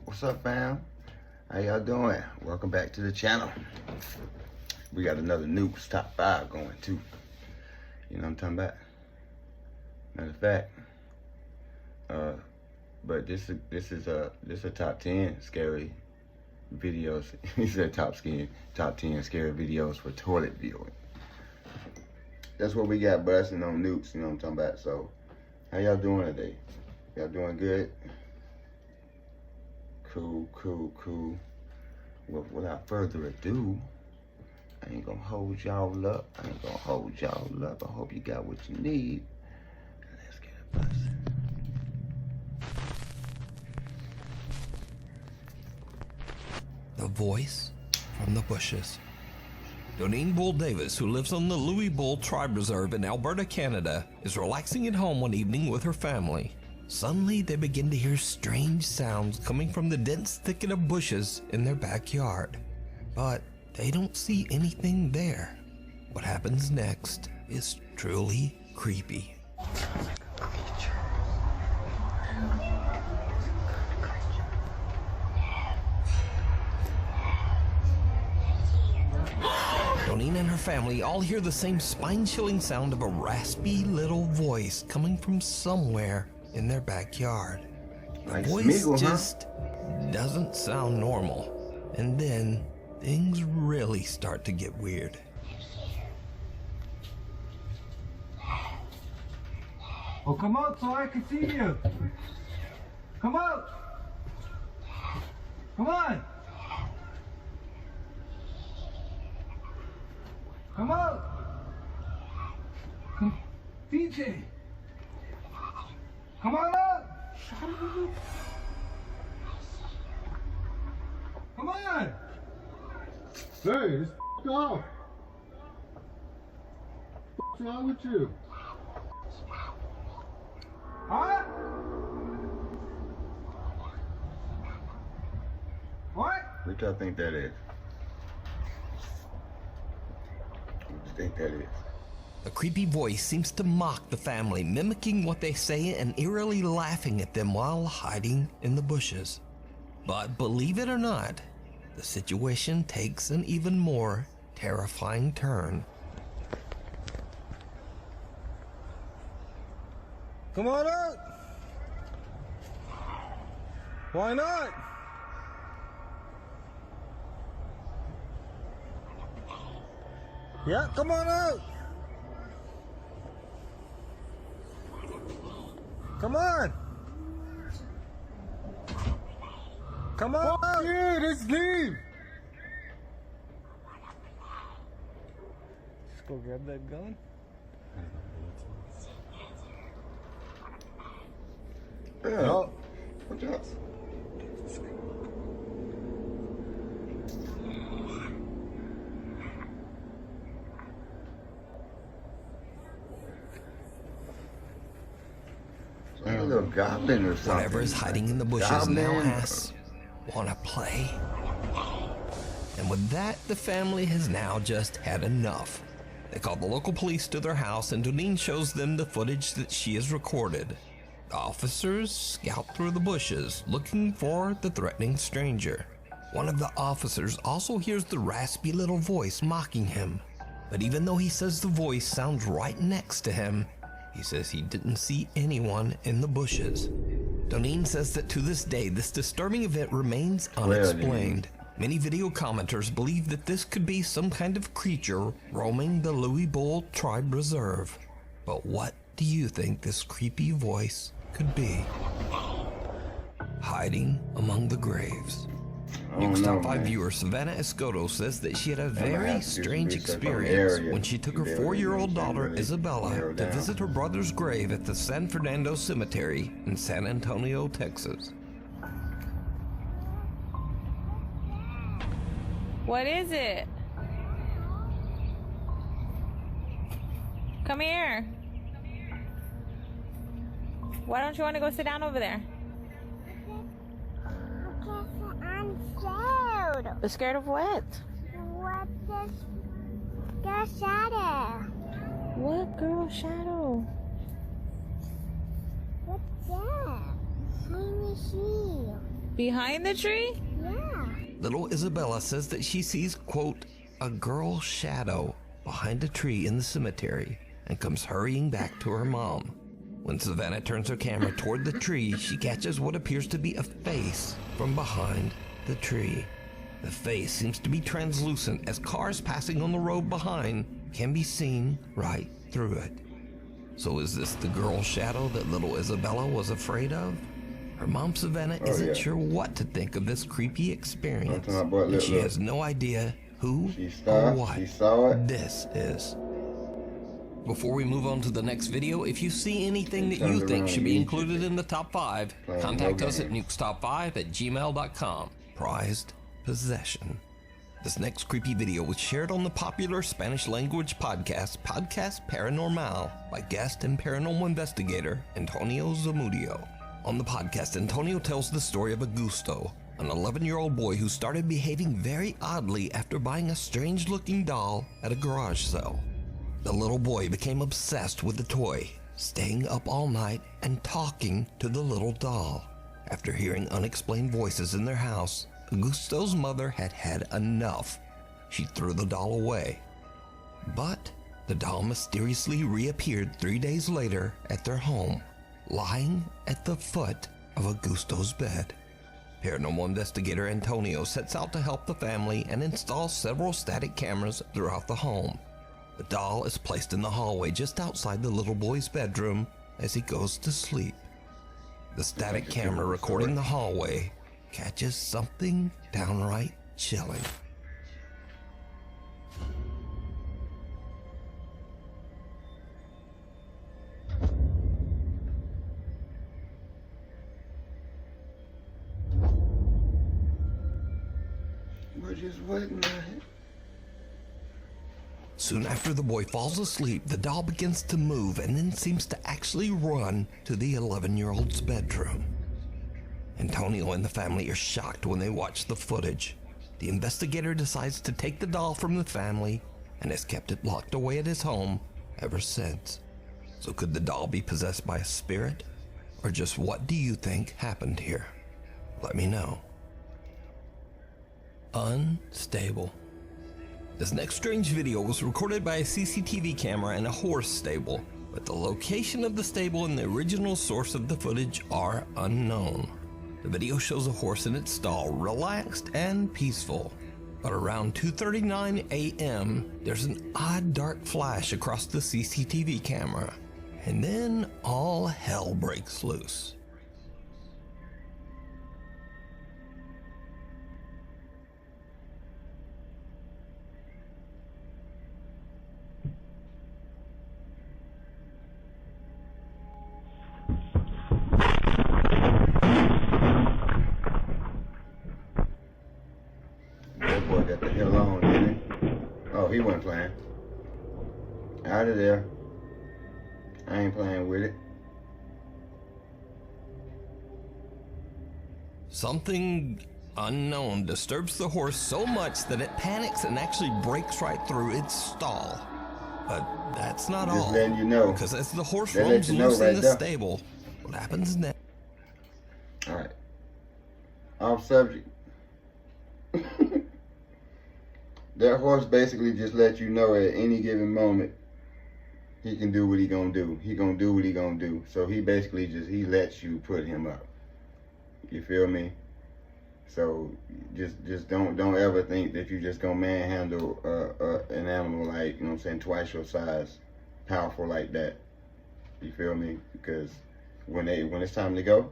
What's up, fam? How y'all doing? Welcome back to the channel. We got another Nuke's top 5 going too. You know what I'm talking about? Matter of fact, but this is a top 10 scary videos. He said top 10 scary videos for toilet viewing. That's what we got busting on Nukes. You know what I'm talking about? So, how y'all doing today? Y'all doing good? Cool. Well, without further ado, I ain't gonna hold y'all up. I hope you got what you need. Let's get it bustin'. The voice from the bushes. Doneen Bull Davis, who lives on the Louis Bull Tribe Reserve in Alberta, Canada, is relaxing at home one evening with her family. Suddenly, they begin to hear strange sounds coming from the dense thicket of bushes in their backyard. But they don't see anything there. What happens next is truly creepy. Doneen and her family all hear the same spine-chilling sound of a raspy little voice coming from somewhere in their backyard. The voice just doesn't sound normal. And then things really start to get weird. Oh, come out so I can see you. Come out. Come on. Come out. Come, DJ. Come on out. Come on. Hey, just off. What's wrong with you? Huh? What? What y'all think that is? What do you think that is? The creepy voice seems to mock the family, mimicking what they say and eerily laughing at them while hiding in the bushes. But believe it or not, the situation takes an even more terrifying turn. Come on out. Why not? Yeah, come on out. Come on. Come on. Oh, yeah, let's leave. Let's go grab that gun. Yeah. No. What y'all? A little goblin or something. Whatever is hiding in the bushes Goblin. now asks, "Wanna play?" And with that, the family has now just had enough. They call the local police to their house, and Doneen shows them the footage that she has recorded. The officers scout through the bushes, looking for the threatening stranger. One of the officers also hears the raspy little voice mocking him. But even though he says the voice sounds right next to him, he says he didn't see anyone in the bushes. Doneen says that to this day, this disturbing event remains unexplained. Many video commenters believe that this could be some kind of creature roaming the Louis Bull Tribe Reserve. But what do you think this creepy voice could be? Hiding among the graves. Nuke's top 5 viewer Savannah Escoto says that she had a very strange experience when she took her 4-year-old daughter Isabella to visit her brother's grave at the San Fernando Cemetery in San Antonio, Texas. What is it? Come here. Why don't you want to go sit down over there? Because I'm scared. You're scared of what? What is the shadow? What girl shadow? What's that? Behind the tree. Behind the tree? Yeah. Little Isabella says that she sees, quote, a girl shadow behind a tree in the cemetery and comes hurrying back to her mom. When Savannah turns her camera toward the tree, she catches what appears to be a face from behind the tree. The face seems to be translucent as cars passing on the road behind can be seen right through it. So is this the girl shadow that little Isabella was afraid of? Her mom, Savannah, isn't sure what to think of this creepy experience, and she has no idea who or what this is. Before we move on to the next video, if you see anything that you think should be included in the top 5, contact us at nukestop5@gmail.com. Prized possession. This next creepy video was shared on the popular Spanish language podcast Paranormal by guest and paranormal investigator Antonio Zamudio. On the podcast, Antonio tells the story of Augusto, an 11-year-old boy who started behaving very oddly after buying a strange-looking doll at a garage sale. The little boy became obsessed with the toy, staying up all night and talking to the little doll. After hearing unexplained voices in their house, Augusto's mother had had enough. She threw the doll away. But the doll mysteriously reappeared 3 days later at their home, lying at the foot of Augusto's bed. Paranormal investigator Antonio sets out to help the family and install several static cameras throughout the home. The doll is placed in the hallway just outside the little boy's bedroom as he goes to sleep. The static camera recording the hallway catches something downright chilling. We're just waiting on it. Soon after the boy falls asleep, the doll begins to move and then seems to actually run to the 11-year-old's bedroom. Antonio and the family are shocked when they watch the footage. The investigator decides to take the doll from the family and has kept it locked away at his home ever since. So could the doll be possessed by a spirit? Or just what do you think happened here? Let me know. Unstable. This next strange video was recorded by a CCTV camera in a horse stable, but the location of the stable and the original source of the footage are unknown. The video shows a horse in its stall, relaxed and peaceful. But around 2:39 a.m., there's an odd dark flash across the CCTV camera, and then all hell breaks loose. That boy got the hell on, didn't he? Oh, he wasn't playing. Out of there. I ain't playing with it. Something unknown disturbs the horse so much that it panics and actually breaks right through its stall. But that's not all. Just letting you know. Because as the horse They let roams you know loose right in the there. stable, what happens next? Alright. Off subject. That horse basically just let you know at any given moment he can do what he gonna do. He gonna do what he gonna do. So he basically he lets you put him up. You feel me? So just don't ever think that you just gonna manhandle an animal like, you know what I'm saying, twice your size, powerful like that. You feel me? Because when it's time to go,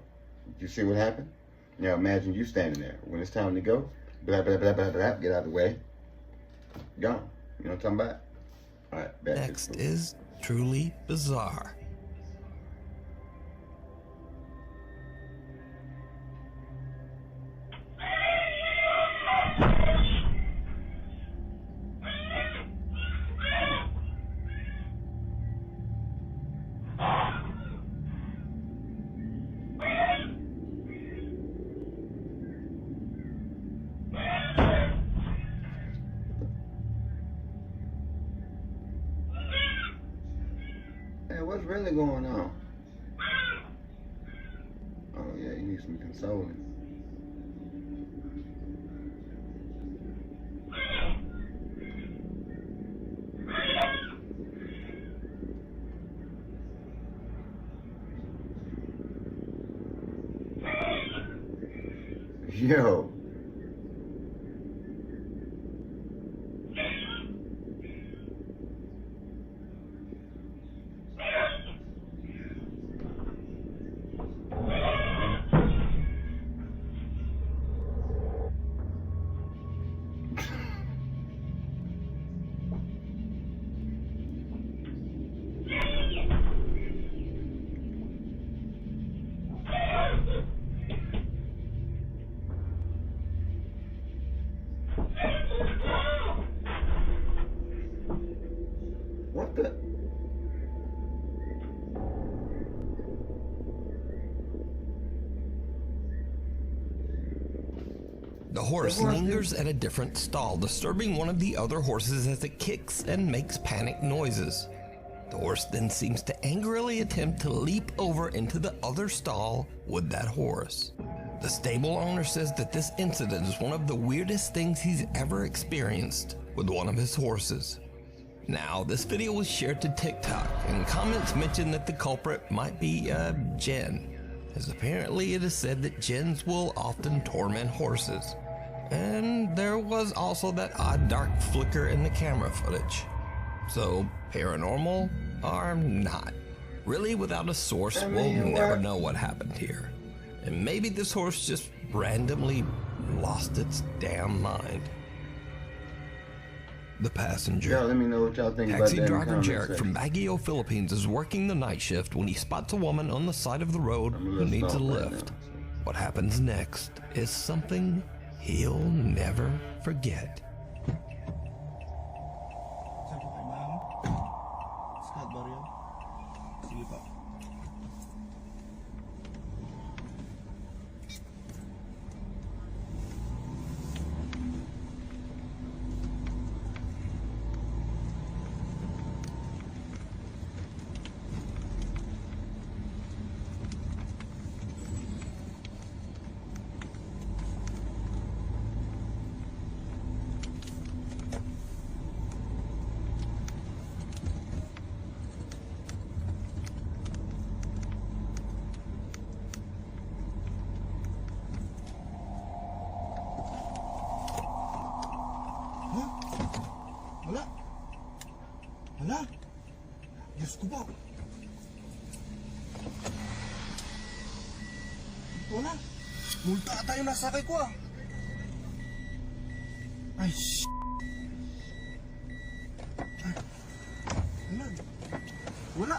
you see what happened? Now imagine you standing there. When it's time to go, blah blah blah blah blah, get out of the way. Gone. You know what I'm talking about? Alright, back Next to is truly bizarre. What's really going on? Oh yeah, you need some consoling. Yo. What the? The horse lingers at a different stall, disturbing one of the other horses as it kicks and makes panic noises. The horse then seems to angrily attempt to leap over into the other stall with that horse. The stable owner says that this incident is one of the weirdest things he's ever experienced with one of his horses. Now, this video was shared to TikTok, and comments mention that the culprit might be Jen, as apparently it is said that Jens will often torment horses. And there was also that odd dark flicker in the camera footage. So, paranormal or not? Really, without a source, we'll never know what happened here. And maybe this horse just randomly lost its damn mind. The passenger. Y'all let me know what y'all think about that. Taxi driver Jarek from Baguio, Philippines is working the night shift when he spots a woman on the side of the road who needs a lift. What happens next is something he'll never forget. Hala? Diyos ko po. Wala. Multa ata yung nasakay ko ah. Ay, shit. Wala. Wala.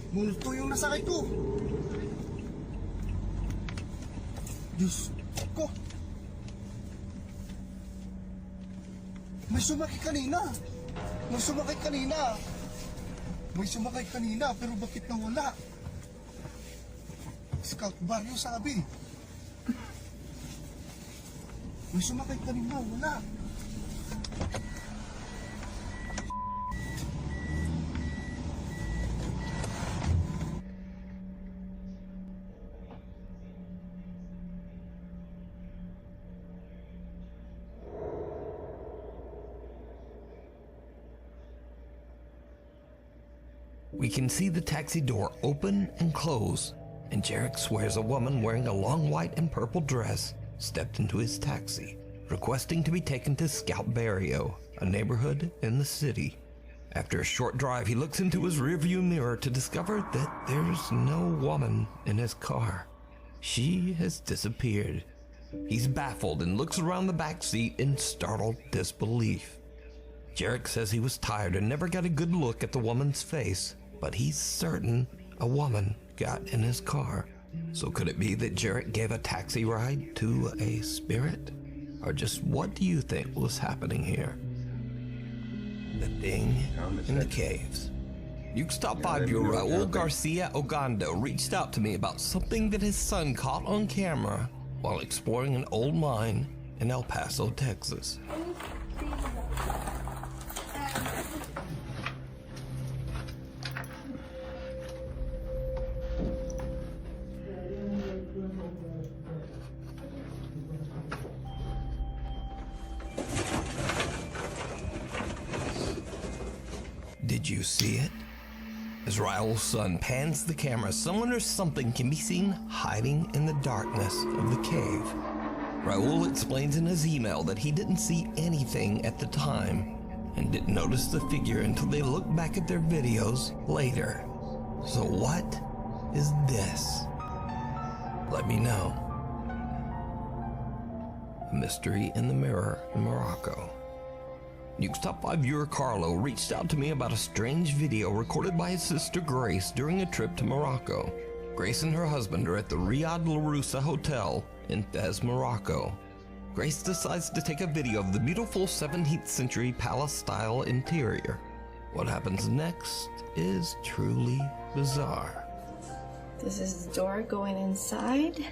Multo yung nasakay ko. Diyos ko. May sumakay kanina. May sumakay kanina, pero bakit nawala? Scout Barrio sabi. May sumakay kanina, wala. We can see the taxi door open and close, and Jarek swears a woman wearing a long white and purple dress stepped into his taxi, requesting to be taken to Scout Barrio, a neighborhood in the city. After a short drive, he looks into his rearview mirror to discover that there's no woman in his car. She has disappeared. He's baffled and looks around the back seat in startled disbelief. Jarek says he was tired and never got a good look at the woman's face, but he's certain a woman got in his car. So could it be that Jarek gave a taxi ride to a spirit? Or just what do you think was happening here? The thing in the caves. Nuke Stop 5-year-old Raul Garcia Ogando reached out to me about something that his son caught on camera while exploring an old mine in El Paso, Texas. Did you see it? As Raul's son pans the camera, someone or something can be seen hiding in the darkness of the cave. Raul explains in his email that he didn't see anything at the time and didn't notice the figure until they looked back at their videos later. So what is this? Let me know. A mystery in the mirror in Morocco. Nuke's top 5 viewer Carlo reached out to me about a strange video recorded by his sister Grace during a trip to Morocco. Grace and her husband are at the Riyadh Laroussa Hotel in Fez, Morocco. Grace decides to take a video of the beautiful 17th century palace-style interior. What happens next is truly bizarre. This is the door going inside.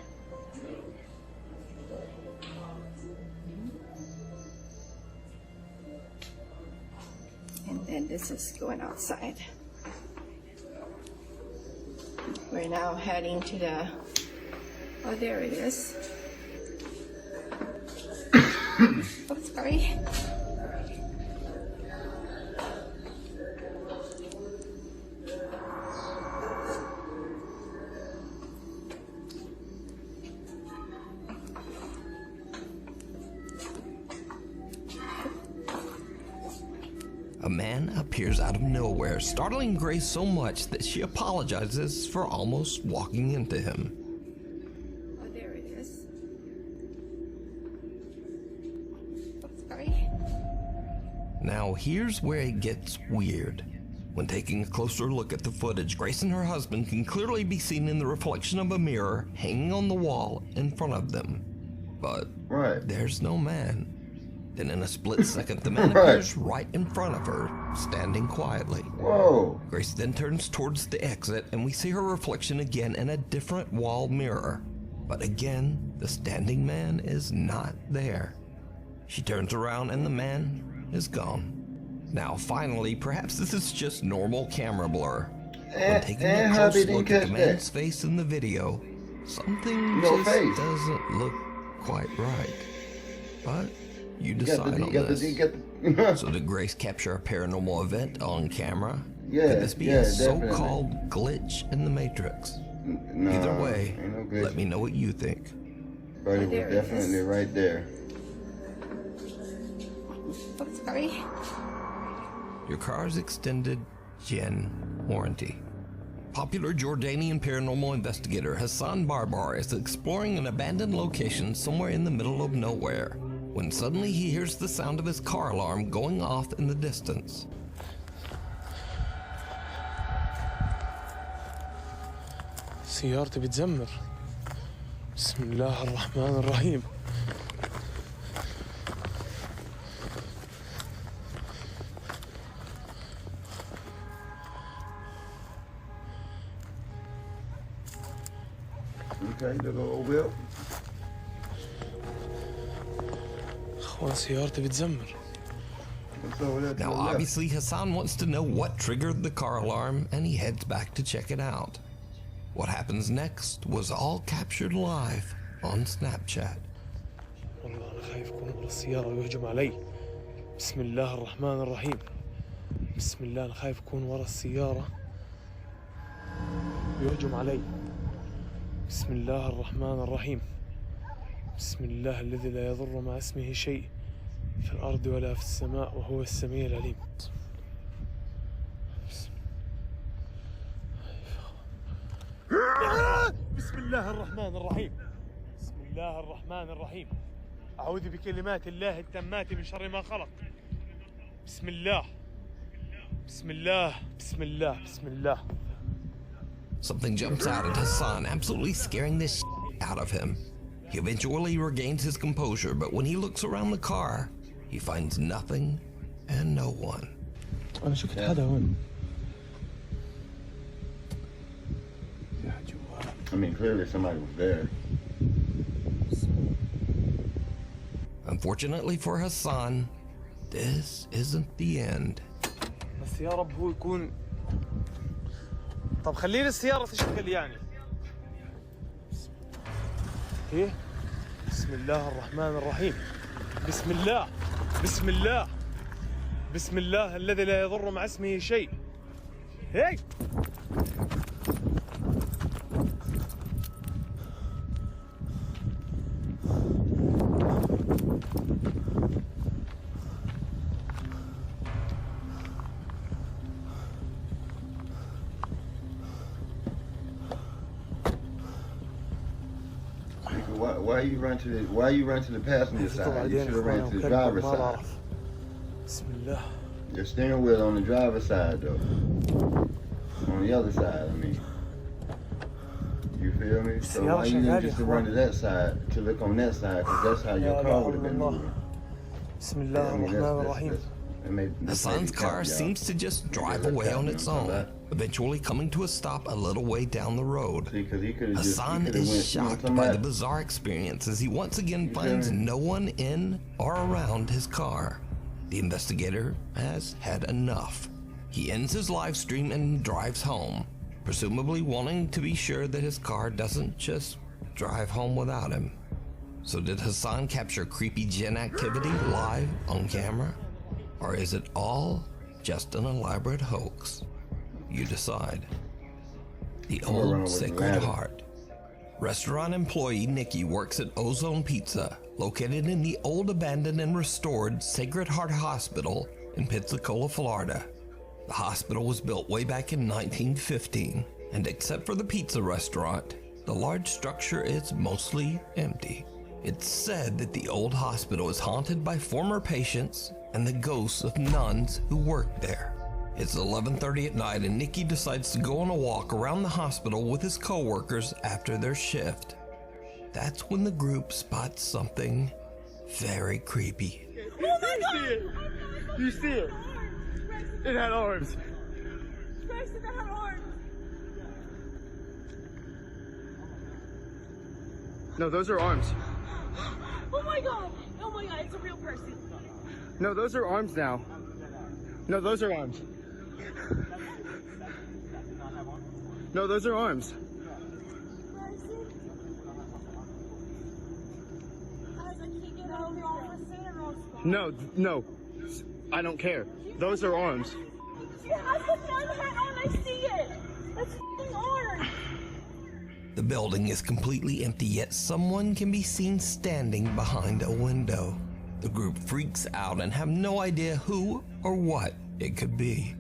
And then this is going outside. We're now heading to the, oh, there it is. Oh, sorry. A man appears out of nowhere, startling Grace so much that she apologizes for almost walking into him. Oh, there it is. Oh, sorry. Now here's where it gets weird. When taking a closer look at the footage, Grace and her husband can clearly be seen in the reflection of a mirror hanging on the wall in front of them. But there's no man. Then in a split second, the man appears right in front of her, standing quietly. Whoa. Grace then turns towards the exit, and we see her reflection again in a different wall mirror. But again, the standing man is not there. She turns around and the man is gone. Now finally, perhaps this is just normal camera blur. When taking a close look at the man's face in the video, something doesn't look quite right. But you decide on this. So did Grace capture a paranormal event on camera? Could this be a so-called glitch in the Matrix? Either way, let me know what you think. But it was definitely right there. Oh, sorry. Your car's extended gen warranty. Popular Jordanian paranormal investigator Hassan Barbar is exploring an abandoned location somewhere in the middle of nowhere, when suddenly he hears the sound of his car alarm going off in the distance. سيارتي بتزمر. بسم الله الرحمن الرحيم. Okay, the little wheel. اخوان سيارتي بتزمر. Now obviously Hassan wants to know what triggered the car alarm, and he heads back to check it out. What happens next was all captured live on Snapchat. والله أنا خايف يكون ورا السيارة ويهجم علي. بسم الله الرحمن الرحيم. بسم الله أنا خايف يكون ورا السيارة ويهجم علي. بسم الله الرحمن الرحيم. بسم الله الذي لا يضر مع اسمه شيء في الأرض ولا في السماء وهو السميع العليم. بسم الله الرحمن الرحيم. بسم الله الرحمن الرحيم. أعوذ بكلمات الله التامات من شر ما خلق. بسم الله. بسم الله. بسم الله. بسم الله. Something jumps out at Hassan, absolutely scaring the out of him. He eventually regains his composure, but when he looks around the car, he finds nothing and no one. أنا شفت حدا هون. I mean, clearly somebody was there. Unfortunately for Hassan, this isn't the end. بس يا رب هو يكون. طب خليني السيارة تشتغل يعني. ايه؟ بسم الله الرحمن الرحيم. بسم الله. بسم الله. بسم الله الذي لا يضر مع اسمه شيء. هي Why you run to the passenger side? You should have ran to the driver's side. بسم الله. Your steering wheel on the driver's side though. On the other side, I mean. You feel me? So why you didn't just run to that side, to look on that side, because that's how your car would have been moving. بسم الله الرحمن الرحيم. Hassan's car seems to just drive away on its own, eventually coming to a stop a little way down the road. Hassan is shocked by the bizarre experience as he once again finds no one in or around his car. The investigator has had enough. He ends his live stream and drives home, presumably wanting to be sure that his car doesn't just drive home without him. So did Hassan capture creepy Jinn activity live on camera? Or is it all just an elaborate hoax? You decide. The Old Sacred Heart. Restaurant employee Nikki works at Ozone Pizza, located in the old abandoned and restored Sacred Heart Hospital in Pensacola, Florida. The hospital was built way back in 1915, and except for the pizza restaurant, the large structure is mostly empty. It's said that the old hospital is haunted by former patients and the ghosts of nuns who worked there. It's 11:30 at night and Nikki decides to go on a walk around the hospital with his co-workers after their shift. That's when the group spots something very creepy. Oh my God! You see it? It had arms. Grayson, it had arms. No, those are arms. Oh my God! Oh my God! It's a real person. No, those are arms now. No, those are arms. No, those are arms. No, no. I don't care. Those are arms. She has the nun hat on. I see it. That's f***ing arms. The building is completely empty, yet someone can be seen standing behind a window. The group freaks out and have no idea who or what it could be.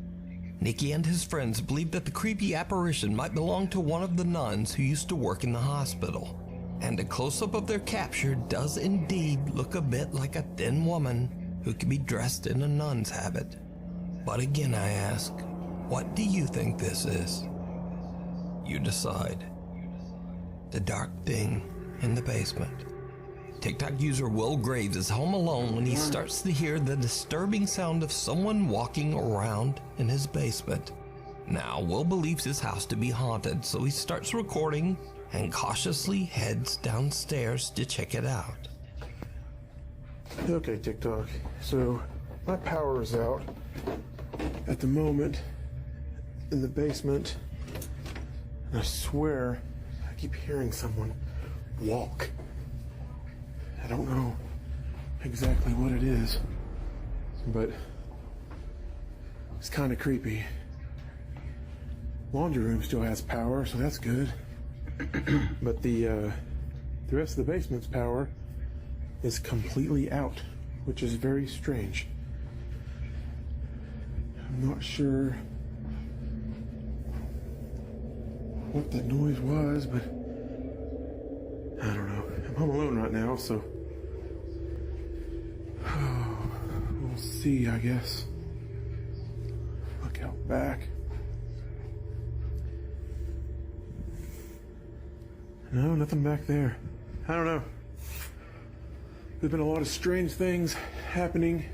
Nikki and his friends believe that the creepy apparition might belong to one of the nuns who used to work in the hospital. And a close-up of their capture does indeed look a bit like a thin woman who could be dressed in a nun's habit. But again I ask, what do you think this is? You decide. The dark thing in the basement. TikTok user Will Graves is home alone when he starts to hear the disturbing sound of someone walking around in his basement. Now, Will believes his house to be haunted, so he starts recording and cautiously heads downstairs to check it out. Okay, TikTok. So, my power is out at the moment in the basement. And I swear, I keep hearing someone walk. I don't know exactly what it is, but it's kind of creepy. Laundry room still has power, so that's good. But the rest of the basement's power is completely out, which is very strange. I'm not sure what that noise was, but I don't know. I'm home alone right now, so we'll see, I guess. Look out back. No, nothing back there. I don't know. There's been a lot of strange things happening.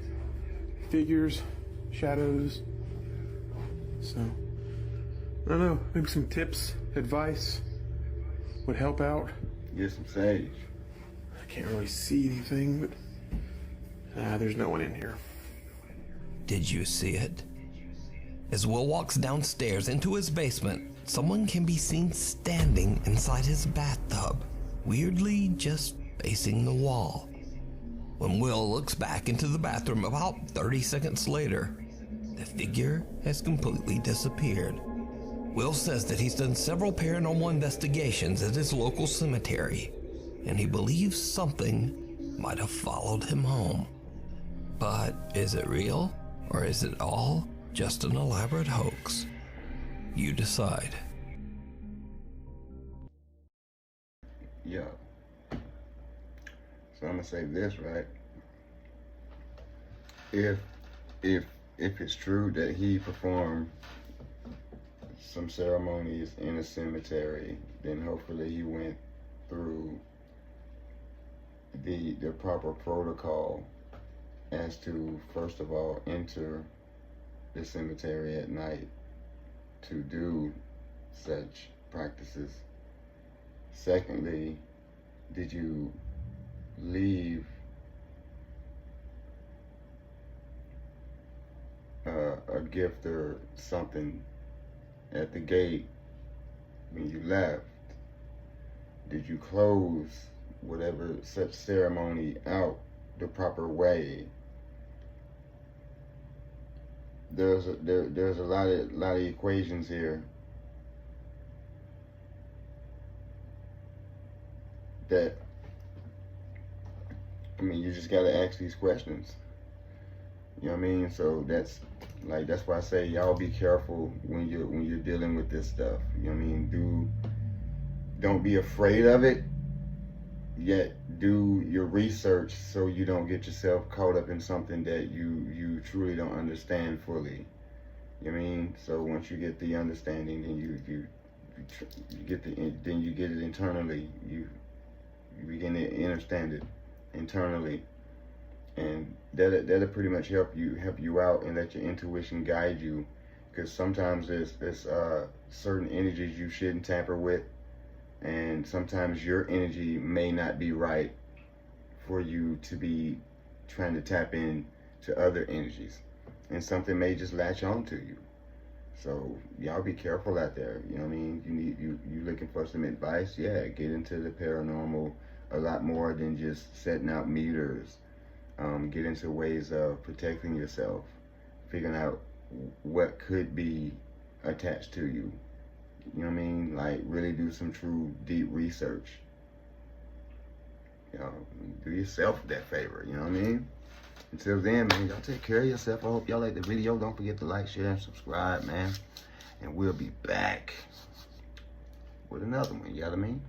Figures, shadows. So, I don't know. Maybe some tips, advice would help out. Get some sage. I can't really see anything, but there's no one in here. Did you see it? As Will walks downstairs into his basement, someone can be seen standing inside his bathtub, weirdly just facing the wall. When Will looks back into the bathroom about 30 seconds later, the figure has completely disappeared. Will says that he's done several paranormal investigations at his local cemetery, and he believes something might have followed him home. But is it real, or is it all just an elaborate hoax? You decide. Yeah. So I'm gonna say this, right? If it's true that he performed some ceremonies in a cemetery, then hopefully he went through the proper protocol as to, first of all, enter the cemetery at night to do such practices. Secondly, did you leave a gift or something at the gate when you left? Did you close whatever such ceremony out the proper way? There's a lot of equations here that, I mean, you just gotta ask these questions. You know what I mean? So that's why I say y'all be careful when you're dealing with this stuff. You know what I mean? Don't be afraid of it, yet do your research so you don't get yourself caught up in something that you truly don't understand fully. You know what I mean? So once you get the understanding, then you get it internally. You begin to understand it internally, and that'll pretty much help you out and let your intuition guide you. Because sometimes there's certain energies you shouldn't tamper with, and sometimes your energy may not be right for you to be trying to tap in to other energies, and something may just latch on to you. So y'all be careful out there. You know what I mean? You looking for some advice? Yeah, get into the paranormal a lot more than just setting out meters. Get into ways of protecting yourself, figuring out what could be attached to you. You know what I mean? Like, really do some true deep research. You know, do yourself that favor, you know what I mean? Until then, man, y'all take care of yourself. I hope y'all like the video. Don't forget to like, share, and subscribe, man. And we'll be back with another one, you know what I mean?